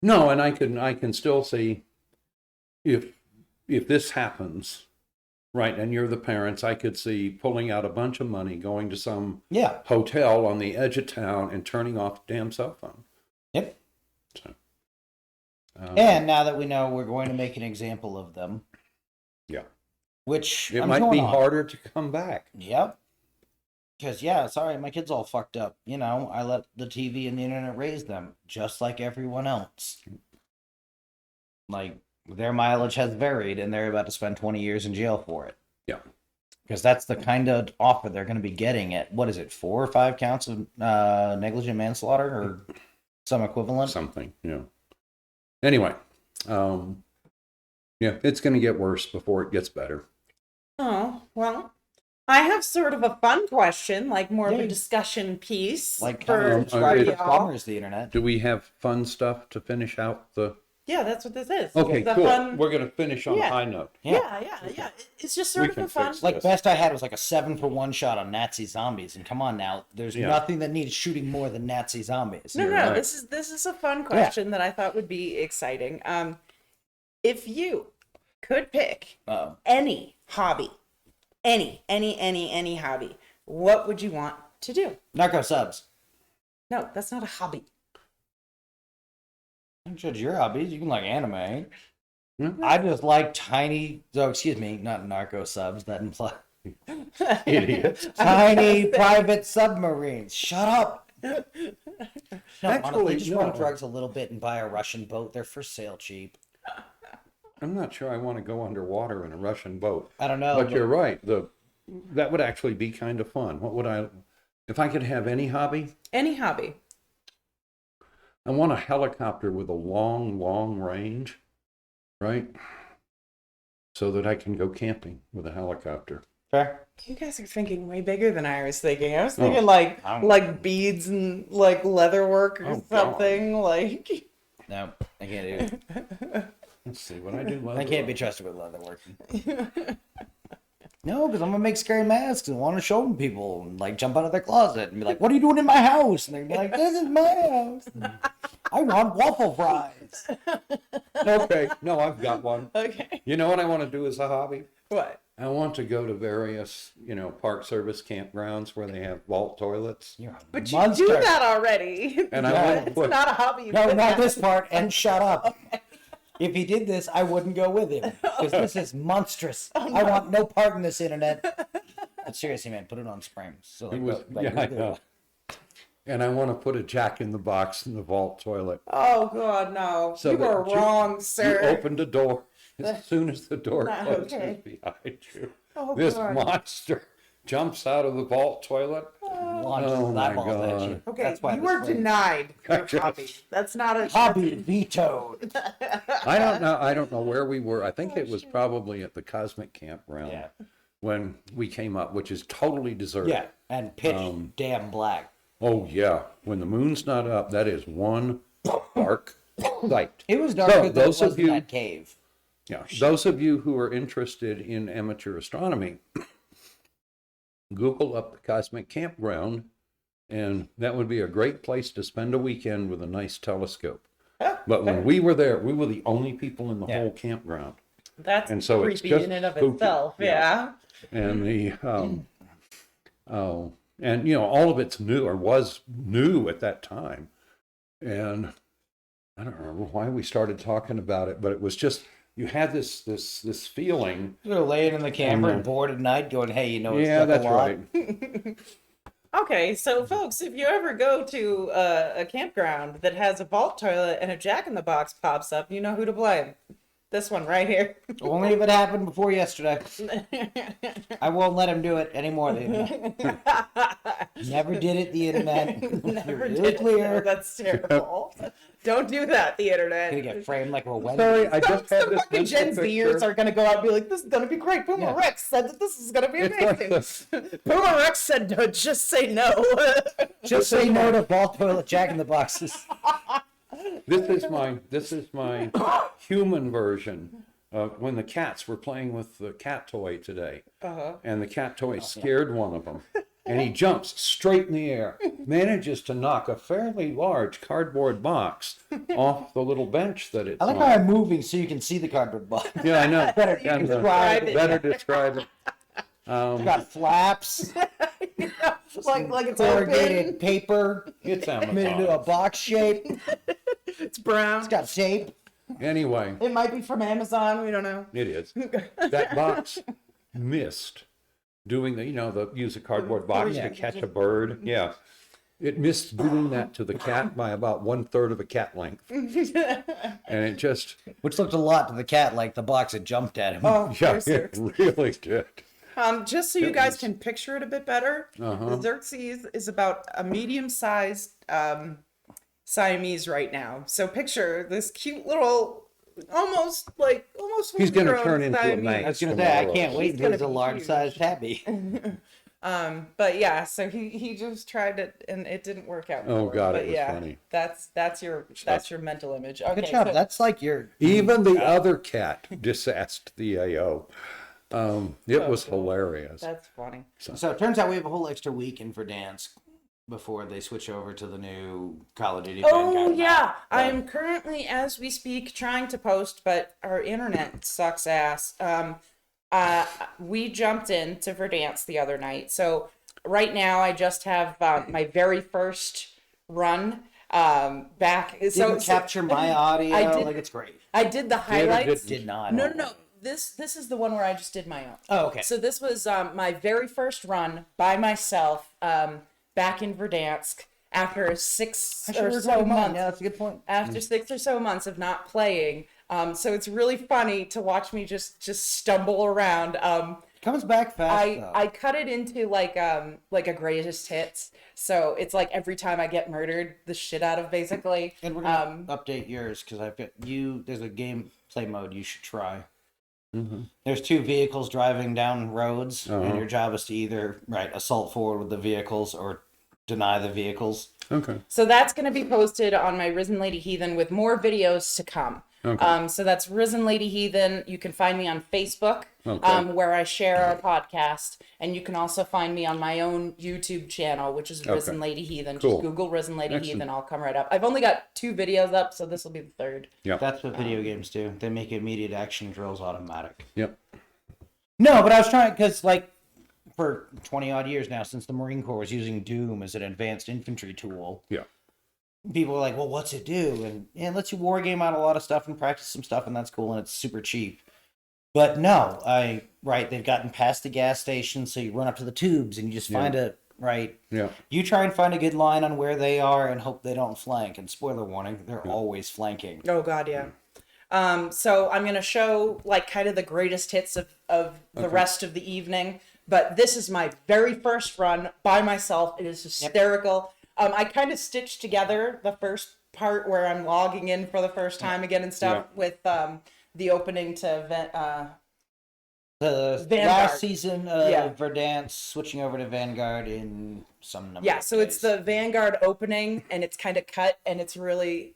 and I can still see if this happens, right, and you're the parents, I could see pulling out a bunch of money, going to some hotel on the edge of town and turning off the damn cell phone. Yep. So, And now that we know we're going to make an example of them. Yeah. Which it I'm might be on. harder to come back. Yep. Because, yeah, sorry, my kid's all fucked up. You know, I let the TV and the internet raise them, just like everyone else. Like, their mileage has varied, and they're about to spend 20 years in jail for it. Yeah. Because that's the kind of offer they're going to be getting at, what is it, 4 or 5 counts of negligent manslaughter or some equivalent? Something, Anyway, it's going to get worse before it gets better. Oh, well, I have sort of a fun question, like more of a Yay. discussion piece. Like, for y'all. plumbers, the internet. Do we have fun stuff to finish out the... Yeah, that's what this is. Okay, It's a cool. fun- We're going to finish on a high note. Yeah. It's just sort We of can a fun. fix Like, Yes. best I had was like a 7-for-1 shot on Nazi zombies. And come on now, there's Yeah. nothing that needs shooting more than Nazi zombies. No, You're right. this is a fun question that I thought would be exciting. If you could pick any hobby, any hobby, what would you want to do? Narco subs. No, that's not a hobby. Don't judge your hobbies. You can like anime. Hmm? I just like tiny. So excuse me, not narco subs. That implies Idiot. tiny private submarines. Shut up. No, honestly, Actually, just no. run drugs a little bit and buy a Russian boat. They're for sale cheap. I'm not sure I want to go underwater in a Russian boat. I don't know. But you're right. That would actually be kind of fun. What would I... If I could have any hobby, Any hobby. I want a helicopter with a long range, right? So that I can go camping with a helicopter. Fair. You guys are thinking way bigger than I was thinking. I was Oh. thinking like beads and like leather work or Oh, something. Like No, I can't do it. Let's see what I do. I can't be trusted with leather working. No, because I'm gonna make scary masks and want to show them people and like jump out of their closet and be like, "What are you doing in my house?" And they're like, "This is my house. I want waffle fries." Okay, no, I've got one. okay. You know what I want to do as a hobby? What? I want to go to various, Park Service campgrounds where they have vault toilets. You're a But monster. you do that already. And I want to It's put... not a hobby. You No, did not that. this part. And shut up. If he did this, I wouldn't go with him because this is monstrous. I want no part in this internet. But seriously, man, put it on springs. So It was, I know. And I want to put a Jack-in-the-Box in the vault toilet. Oh God, no! So you that were wrong, sir. You opened a door. As soon as the door Not closes okay. behind you, Oh, this God. monster jumps out of the vault toilet. Launches Oh, his my eyeballs at God. you. Okay, That's why you this were way. denied your hobby. That's not a Hobby vetoed. I don't know where we were. I think it was probably at the Cosmic Campground Yeah. when we came up, which is totally deserted. Yeah, and pitch damn black. Oh yeah. When the moon's not up, that is one dark sight. It was darker So, than those it of was in you- that cave. Yeah. Those of you who are interested in amateur astronomy, Google up the Cosmic Campground, and that would be a great place to spend a weekend with a nice telescope. But when we were there, we were the only people in the whole campground. That's And so it's creepy just in and of spooky. itself. Yeah. Yeah. And all of it's new, or was new at that time. And I don't remember why we started talking about it, but it was just, you had this feeling. We were laying in the camper and bored at night going, hey, you know, it's stuck that's a lot. right. Okay, so folks, if you ever go to a campground that has a vault toilet and a Jack-in-the-Box pops up, you know who to blame. This one right here. Only if it happened before yesterday. I won't let him do it anymore. The internet. Never did it, the internet. Never Really did. clear. No, that's terrible. Don't do that, the internet. Gonna get framed like we're Wednesday. Sorry, I just had Some this fucking Gen mental Zers picture. are gonna go out and be like, "This is gonna be great." Boomer Rex said that this is gonna be It's like amazing. Boomer Rex said, "Just say no." Just say no to vault toilet Jack in the Boxes. This is my human version of when the cats were playing with the cat toy today. And the cat toy scared one of them. And he jumps straight in the air, manages to knock a fairly large cardboard box off the little bench that it's I like on. how I'm moving so you can see the cardboard box. Yeah, I know. Better And, describe it. Better describe it. It's got flaps, like it's corrugated open. paper, It's made into a Amazon. box shape. It's brown. It's got shape. Anyway, It might be from Amazon. We don't know. it is. That box missed doing use a cardboard box to catch a bird. Yeah. It missed doing that to the cat by about 1/3 of a cat length. And it just... Which looked a lot to the cat like the box had jumped at him. Oh, Yeah, Xerxes. it really did. Just so you guys can picture it a bit better, Uh-huh. the Xerxes is about a medium-sized Siamese right now. So picture this cute little, almost He's going to 4-year-old turn into a Siamese. Manx I was gonna say I tomorrow. can't wait He's until he's gonna a be large-sized tabby. But yeah, so he just tried it and it didn't work out. Oh, for him. God, But it was yeah, funny. that's your mental image. Okay, Good job. so- That's like your. Even the other cat disassed the AO. It was hilarious. that's funny. So it turns out we have a whole extra week in Verdansk before they switch over to the new Call of Duty. Oh Vanguard yeah, map. I'm currently, as we speak, trying to post, but our internet sucks ass. We jumped into Verdansk the other night, so right now I just have my very first run back. Didn't capture my audio. I did- Like it's great. I did the highlights. Did not. No. This is the one where I just did my own. Oh, okay. So this was my very first run by myself back in Verdansk after 6 or so months. Yeah, that's a good point. After 6 or so months of not playing. So it's really funny to watch me just stumble around. Comes back fast. I cut it into like a greatest hits. So it's like every time I get murdered, the shit out of basically. and we're gonna update yours because I've got you. There's a gameplay mode you should try. Mm-hmm. There's 2 vehicles driving down roads, Uh-huh. and your job is to either assault forward with the vehicles or deny the vehicles. Okay. So that's going to be posted on my Risen Lady Heathen with more videos to come. Okay. So that's Risen Lady Heathen. You can find me on Facebook, Okay. where I share our podcast, and you can also find me on my own YouTube channel, which is Risen Lady Heathen. Cool. Just Google Risen Lady Excellent. Heathen. I'll come right up. I've only got 2 videos up, so this will be the 3rd. Yep. That's what video games do. They make immediate action drills automatic. Yep. No, but I was trying because for 20 odd years now, since the Marine Corps was using Doom as an advanced infantry tool, Yeah. people were like, well, what's it do? And it lets you war game out a lot of stuff and practice some stuff, and that's cool, and it's super cheap. But no, they've gotten past the gas station, so you run up to the tubes and you just find Yeah. you try and find a good line on where they are and hope they don't flank. And spoiler warning, they're always flanking. Oh God, yeah. So I'm gonna show like kind of the greatest hits of the rest of the evening. But this is my very first run by myself. It is hysterical. I kind of stitched together the first part where I'm logging in for the first time again and stuff with the opening to The Vanguard. last season of Yeah. Verdansk switching over to Vanguard in some number. Yeah, of so it's days. the Vanguard opening, and it's kind of cut, and it's really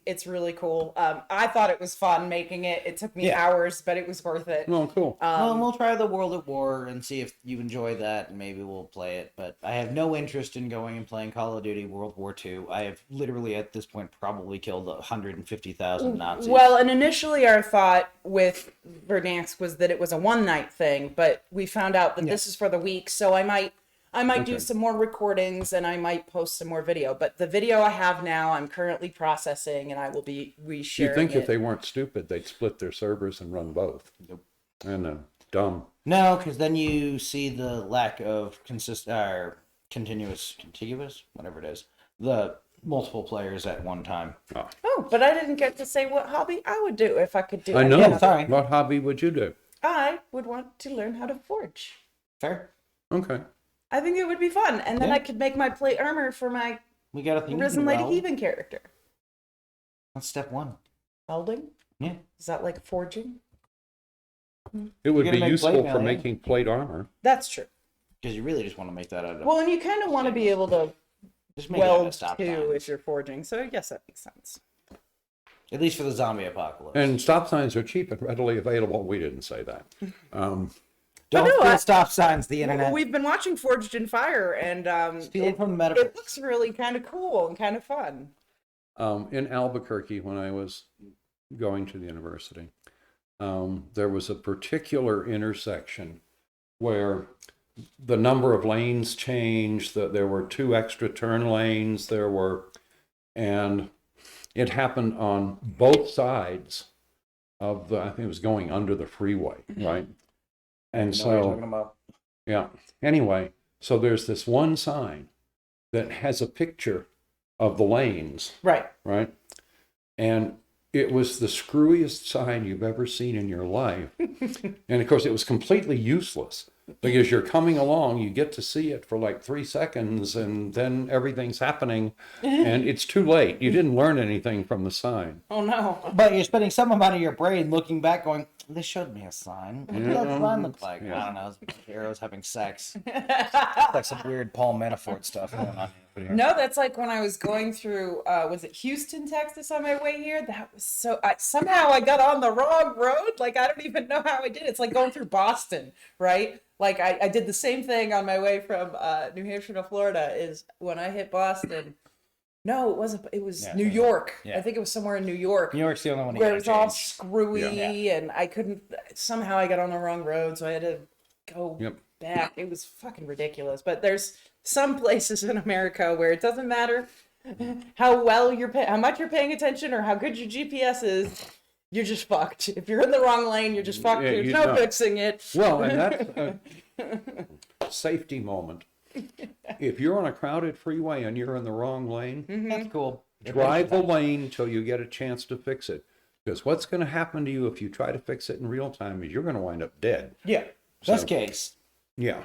cool. I thought it was fun making it. It took me hours, but it was worth it. Well, cool. Well, we'll try the World at War and see if you enjoy that, and maybe we'll play it. But I have no interest in going and playing Call of Duty World War II. I have literally, at this point, probably killed 150,000 Nazis. Well, and initially our thought with Verdansk was that it was a one-night thing, but we found out that this is for the week, so I might do some more recordings and I might post some more video. But the video I have now, I'm currently processing, and I will be resharing You'd think it. if they weren't stupid, they'd split their servers and run both. Nope. And dumb. No, because then you see the lack of contiguous, whatever it is, the multiple players at one time. Oh, but I didn't get to say what hobby I would do if I could do it. I know. Yeah, sorry. What hobby would you do? I would want to learn how to forge. Fair. Okay. I think it would be fun, and then Yeah. I could make my plate armor for my We got a thing. Risen Lady Heathen character. That's step 1. Welding? Yeah. Is that like forging? It would You're be gonna make useful plate for mail, yeah. making plate armor. That's true. Because you really just want to make that out of. Well, and you kind of want to be able to just make it out weld of stop too signs. if you're forging. So yes, that makes sense. At least for the zombie apocalypse. And stop signs are cheap and readily available. We didn't say that. Don't no, steal I- stop signs, the internet. We've been watching Forged in Fire, and Steal it from the it metaverse. looks really kind of cool and kind of fun. In Albuquerque, when I was going to the university, there was a particular intersection where the number of lanes changed, that there were 2 extra turn lanes, and it happened on both sides of the, I think it was going under the freeway, right? And I know what you're so, talking about. yeah. Anyway, so there's this one sign that has a picture of the lanes, Right. right? And it was the screwiest sign you've ever seen in your life. And of course, it was completely useless because you're coming along, you get to see it for like 3 seconds, and then everything's happening, and it's too late. You didn't learn anything from the sign. Oh no. But you're spending some amount of your brain looking back, going, "This showed me a sign. What did that Yeah. sign look like?" Yeah. I don't know. It's a bunch of arrows having sex. It's like some weird Paul Manafort stuff going on here. No, that's like when I was going through, was it Houston, Texas on my way here? That was so, somehow I got on the wrong road. Like, I don't even know how I did it. It's like going through Boston, right? Like, I did the same thing on my way from New Hampshire to Florida, is when I hit Boston. No, it wasn't. It was New York. Yeah. I think it was somewhere in New York. New York's the only one Where it was all change. screwy, and I couldn't, somehow I got on the wrong road, so I had to go back. It was fucking ridiculous. But there's some places in America where it doesn't matter how well how much you're paying attention or how good your GPS is, you're just fucked. If you're in the wrong lane, you're just fucked. Yeah, There's you no know. fixing it. Well, and that's a safety moment. If you're on a crowded freeway and you're in the wrong lane, That's cool. drive the lane till you get a chance to fix it. Because what's going to happen to you if you try to fix it in real time is you're going to wind up dead. Yeah. Best case. Yeah.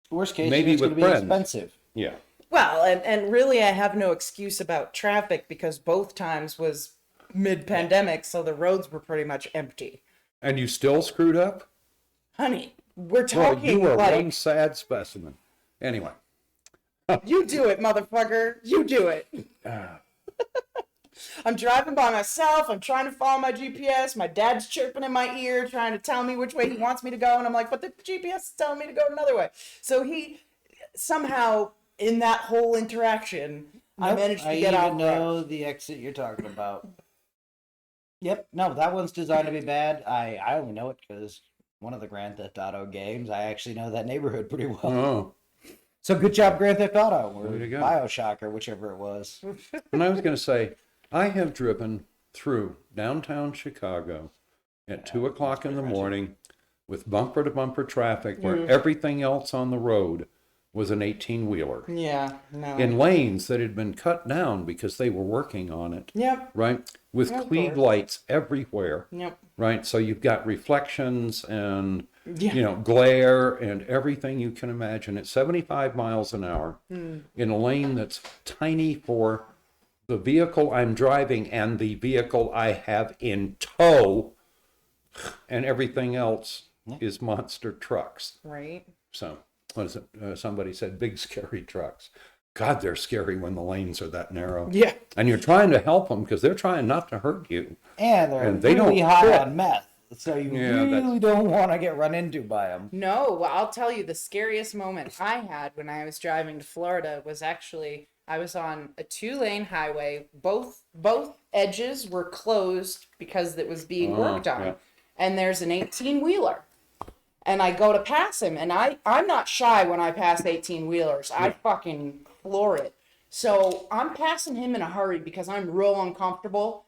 Worst case, Maybe it's going with to be friends. expensive. Yeah. Well, and really I have no excuse about traffic because both times was mid-pandemic, so the roads were pretty much empty. And you still screwed up? Honey, we're Well, talking you are like, one sad specimen. Anyway. you do it, motherfucker. You do it. I'm driving by myself. I'm trying to follow my GPS. My dad's chirping in my ear, trying to tell me which way he wants me to go. And I'm like, but the GPS is telling me to go another way. So he somehow, in that whole interaction, I managed to get out. I know the exit you're talking about. Yep. No, that one's designed to be bad. I only know it because one of the Grand Theft Auto games, I actually know that neighborhood pretty well. Oh. So good job, Grand Theft Auto, or Way to go. BioShock, or whichever it was. And I was going to say, I have driven through downtown Chicago at 2 o'clock in the morning with bumper to bumper traffic where everything else on the road was an 18-wheeler. Yeah, no. In lanes that had been cut down because they were working on it. Yep. Right? With Of Klieg course. lights everywhere. Yep. Right? So you've got reflections and, Yeah. glare and everything you can imagine at 75 miles an hour in a lane that's tiny for the vehicle I'm driving and the vehicle I have in tow, and everything else is monster trucks. Right. So, what is it? Somebody said big scary trucks. God, they're scary when the lanes are that narrow. Yeah. And you're trying to help them because they're trying not to hurt you. And they're And they really don't high fit. on meth, so you Yeah, really don't want to get run into by them. No, well, I'll tell you the scariest moment I had when I was driving to Florida was actually I was on a 2-lane highway. Both edges were closed because it was being worked on. yeah. And there's an 18-wheeler. And I go to pass him, and I'm not shy when I pass 18-wheelers. I fucking floor it. So I'm passing him in a hurry because I'm real uncomfortable.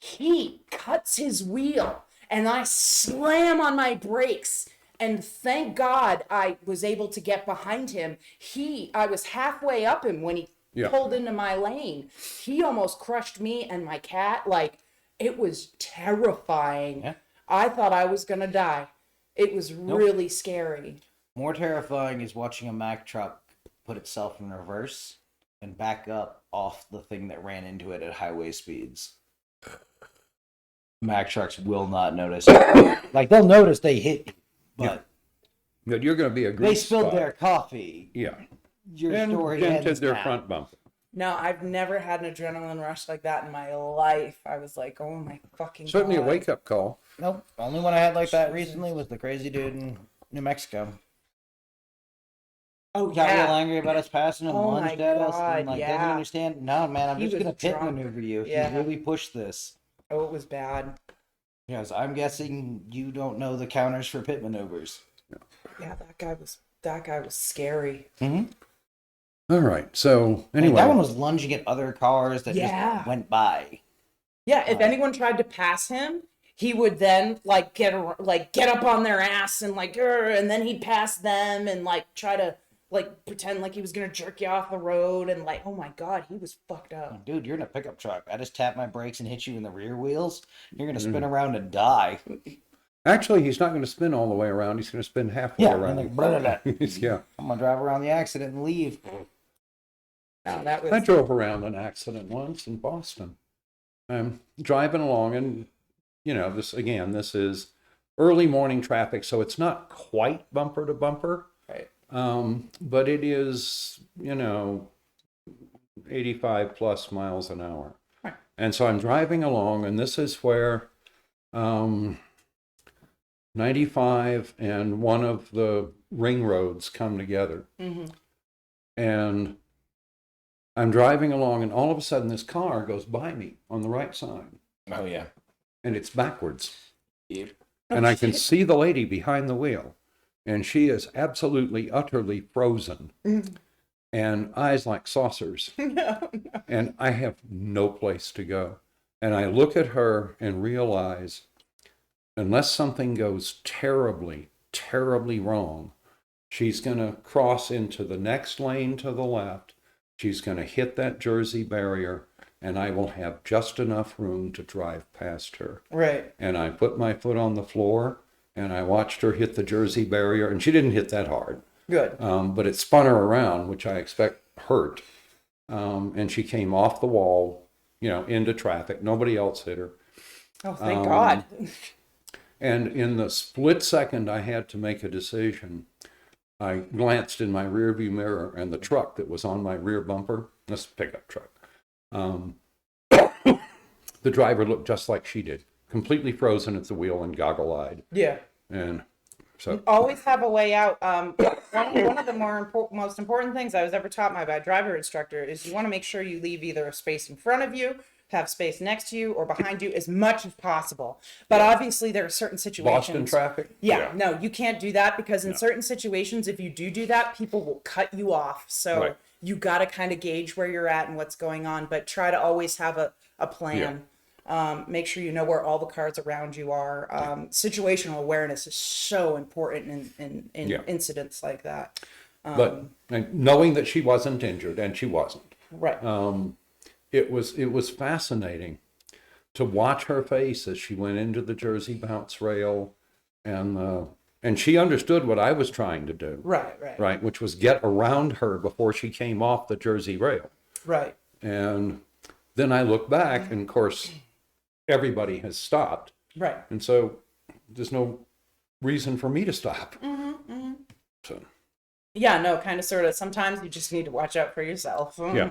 He cuts his wheel, and I slam on my brakes. And thank God I was able to get behind him. I was halfway up him when he pulled into my lane. He almost crushed me and my cat. Like, it was terrifying. Yeah. I thought I was going to die. It was really scary. More terrifying is watching a Mack truck put itself in reverse and back up off the thing that ran into it at highway speeds. Mack trucks will not notice. Like, they'll notice they hit you, but But you're going to be a grease they spilled spot. their coffee. Yeah. Your And story dented ends their now. front bumper. No, I've never had an adrenaline rush like that in my life. I was like, oh my fucking Certainly God. a wake-up call. Nope. Only one I had like that recently was the crazy dude in New Mexico. Oh, Got real yeah. angry about us passing him, Oh lunged my at us, God, and like yeah. doesn't understand. No, man, I'm He just was gonna pit drunk. maneuver you if Yeah. you really push this. Oh, it was bad. Yes, I'm guessing you don't know the counters for pit maneuvers. Yeah, that guy was scary. Mm-hmm. All right. So, anyway. That one was lunging at other cars that Yeah. just went by. Yeah, if anyone tried to pass him, he would then like get up on their ass and like, and then he'd pass them and like try to like pretend like he was gonna jerk you off the road and like, oh my God, he was fucked up. Dude, you're in a pickup truck. I just tap my brakes and hit you in the rear wheels. You're gonna spin around and die. Actually, he's not going to spin all the way around. He's going to spin halfway around. Like, blah, blah, blah. Yeah. I'm gonna drive around the accident and leave. No, that was... I drove around an accident once in Boston. I'm driving along, and this is early morning traffic, so it's not quite bumper to bumper. Right. But it is, 85 plus miles an hour. Right. And so I'm driving along, and this is where 95 and one of the ring roads come together. Mm-hmm. And I'm driving along, and all of a sudden this car goes by me on the right side. Oh yeah. And it's backwards. Yep. And I can see the lady behind the wheel, and she is absolutely, utterly frozen. Mm-hmm. And eyes like saucers. No. And I have no place to go. And I look at her and realize, unless something goes terribly, terribly wrong, she's going to cross into the next lane to the left. She's going to hit that Jersey barrier, and I will have just enough room to drive past her. Right. And I put my foot on the floor, and I watched her hit the Jersey barrier, and she didn't hit that hard. Good. But it spun her around, which I expect hurt. And she came off the wall, into traffic. Nobody else hit her. Oh, thank God. And in the split second I had to make a decision, I glanced in my rearview mirror, and the truck that was on my rear bumper, this pickup truck, the driver looked just like she did, completely frozen at the wheel and goggle-eyed. Yeah. And so always have a way out. One of the most important things I was ever taught by my driver instructor is you want to make sure you leave either a space in front of you, have space next to you, or behind you as much as possible. But obviously there are certain situations. Boston traffic? Yeah, no, you can't do that because in certain situations, if you do that, people will cut you off. So you got to kind of gauge where you're at and what's going on, but try to always have a plan. Make sure you know where all the cars around you are. Situational awareness is so important in incidents like that. But knowing that she wasn't injured, and she wasn't. Right. It was fascinating to watch her face as she went into the Jersey bounce rail, and she understood what I was trying to do. Right, which was get around her before she came off the Jersey rail. Right. And then I look back, and of course, everybody has stopped. Right. And so there's no reason for me to stop. Mm-hmm, mm-hmm. So. Yeah, no, kind of, sort of. Sometimes you just need to watch out for yourself. Yeah.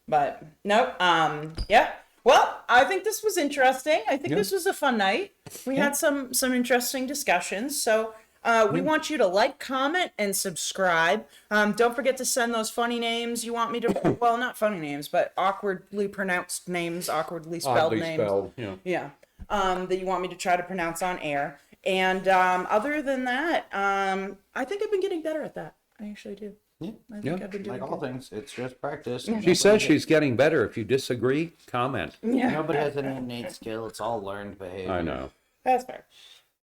But no, yeah. Well, I think this was interesting. I think this was a fun night. We had some interesting discussions. So we want you to like, comment, and subscribe. Don't forget to send those funny names you want me to, well, not funny names, but awkwardly pronounced names, awkwardly spelled names. Yeah. That you want me to try to pronounce on air. And other than that, I think I've been getting better at that. I actually do. Yeah. I think I've been doing like all things, it's just practice. She says she's getting better. If you disagree, comment. Yeah. Nobody has an innate skill. It's all learned behavior. I know. That's fair.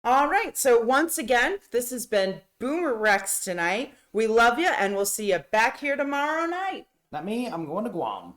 All right. So once again, this has been BoomerRexTonight. We love you, and we'll see you back here tomorrow night. Not me. I'm going to Guam.